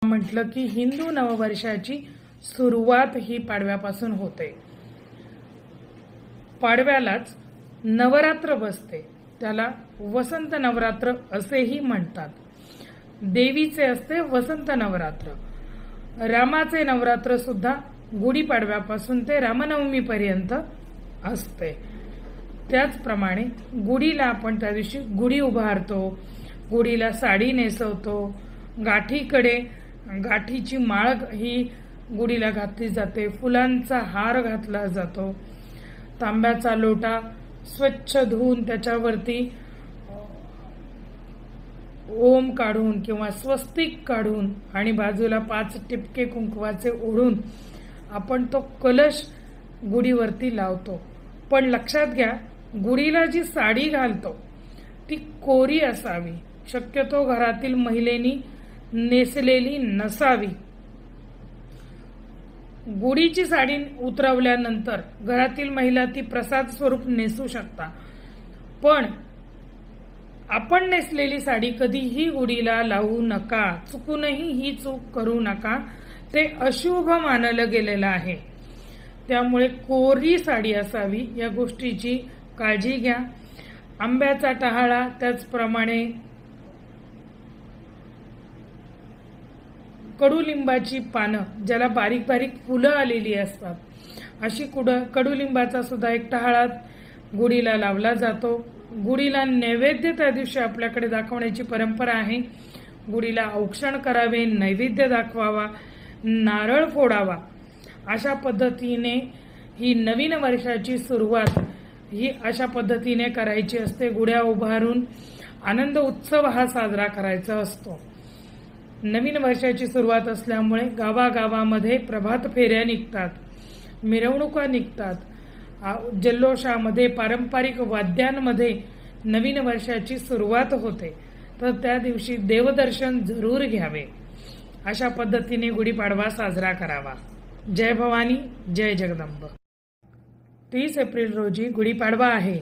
म्हटलं की हिंदू नववर्षाची सुरुवात ही पाडव्यापासून होते। पाडव्यालाच नवरात्र बसते, त्याला वसंत नवरात्र असेही म्हणतात। देवीचे असते वसंत नवरात्र। रामाचे नवरात्र सुद्धा गुढीपाडव्यापासून ते रामनवमी पर्यंत असते। त्याचप्रमाणे गुढीला आपण त्या दिवशी गुढी उभारतो, गुढीला साडी नेसवतो, गाठीची माळ ही गुढीला घातली जाते, फुलांचा हार घातला जातो, तांब्याचा लोटा स्वच्छ धुवून त्याच्यावरती ओम काढून किंवा स्वस्तिक काढून आणि बाजूला 5 टिपके कुंकवाचे ओढून आपण तो कलश गुढीवरती लावतो। पण लक्षात घ्या, गुढीला जी साडी घालतो ती कोरी असावी, शक्यतो घरातील महिलेनी नेसलेली नसावी। गुढीची साडी उतरवल्यानंतर घरातील महिला ती प्रसाद स्वरूप नेसू शकता, पण आपण नेसलेली साडी कधीही गुढीला लावू नका, चुकूनही ही चूक करू नका, ते अशुभ मानलं गेलेलं आहे। त्यामुळे कोरी साडी असावी या गोष्टीची काळजी घ्या। आंब्याचा टहाळा, त्याचप्रमाणे कडुलिंबाची पानं ज्याला बारीक बारीक फुलं आलेली असतात, अशी कडुलिंबाचा सुद्धा एक टहाळा गुढीला लावला जातो। गुढीला नैवेद्य त्या दिवशी आपल्याकडे दाखवण्याची परंपरा आहे। गुढीला औक्षण करावे, नैवेद्य दाखवावा, नारळ फोडावा। अशा पद्धतीने ही नवीन वर्षाची सुरुवात ही अशा पद्धतीने करायची असते। गुढ्या उभारून आनंद उत्सव हा साजरा करायचा असतो। नवीन वर्षाची सुरुवात असल्यामुळे गावागावामध्ये प्रभात फेऱ्या निघतात, मिरवणुका निघतात, जल्लोषामध्ये पारंपरिक वाद्यांमध्ये नवीन वर्षाची सुरुवात होते। तर त्या दिवशी देवदर्शन जरूर घ्यावे। अशा पद्धतीने गुढीपाडवा साजरा करावा। जय भवानी, जय जगदंब। 30 एप्रिल रोजी गुढीपाडवा आहे।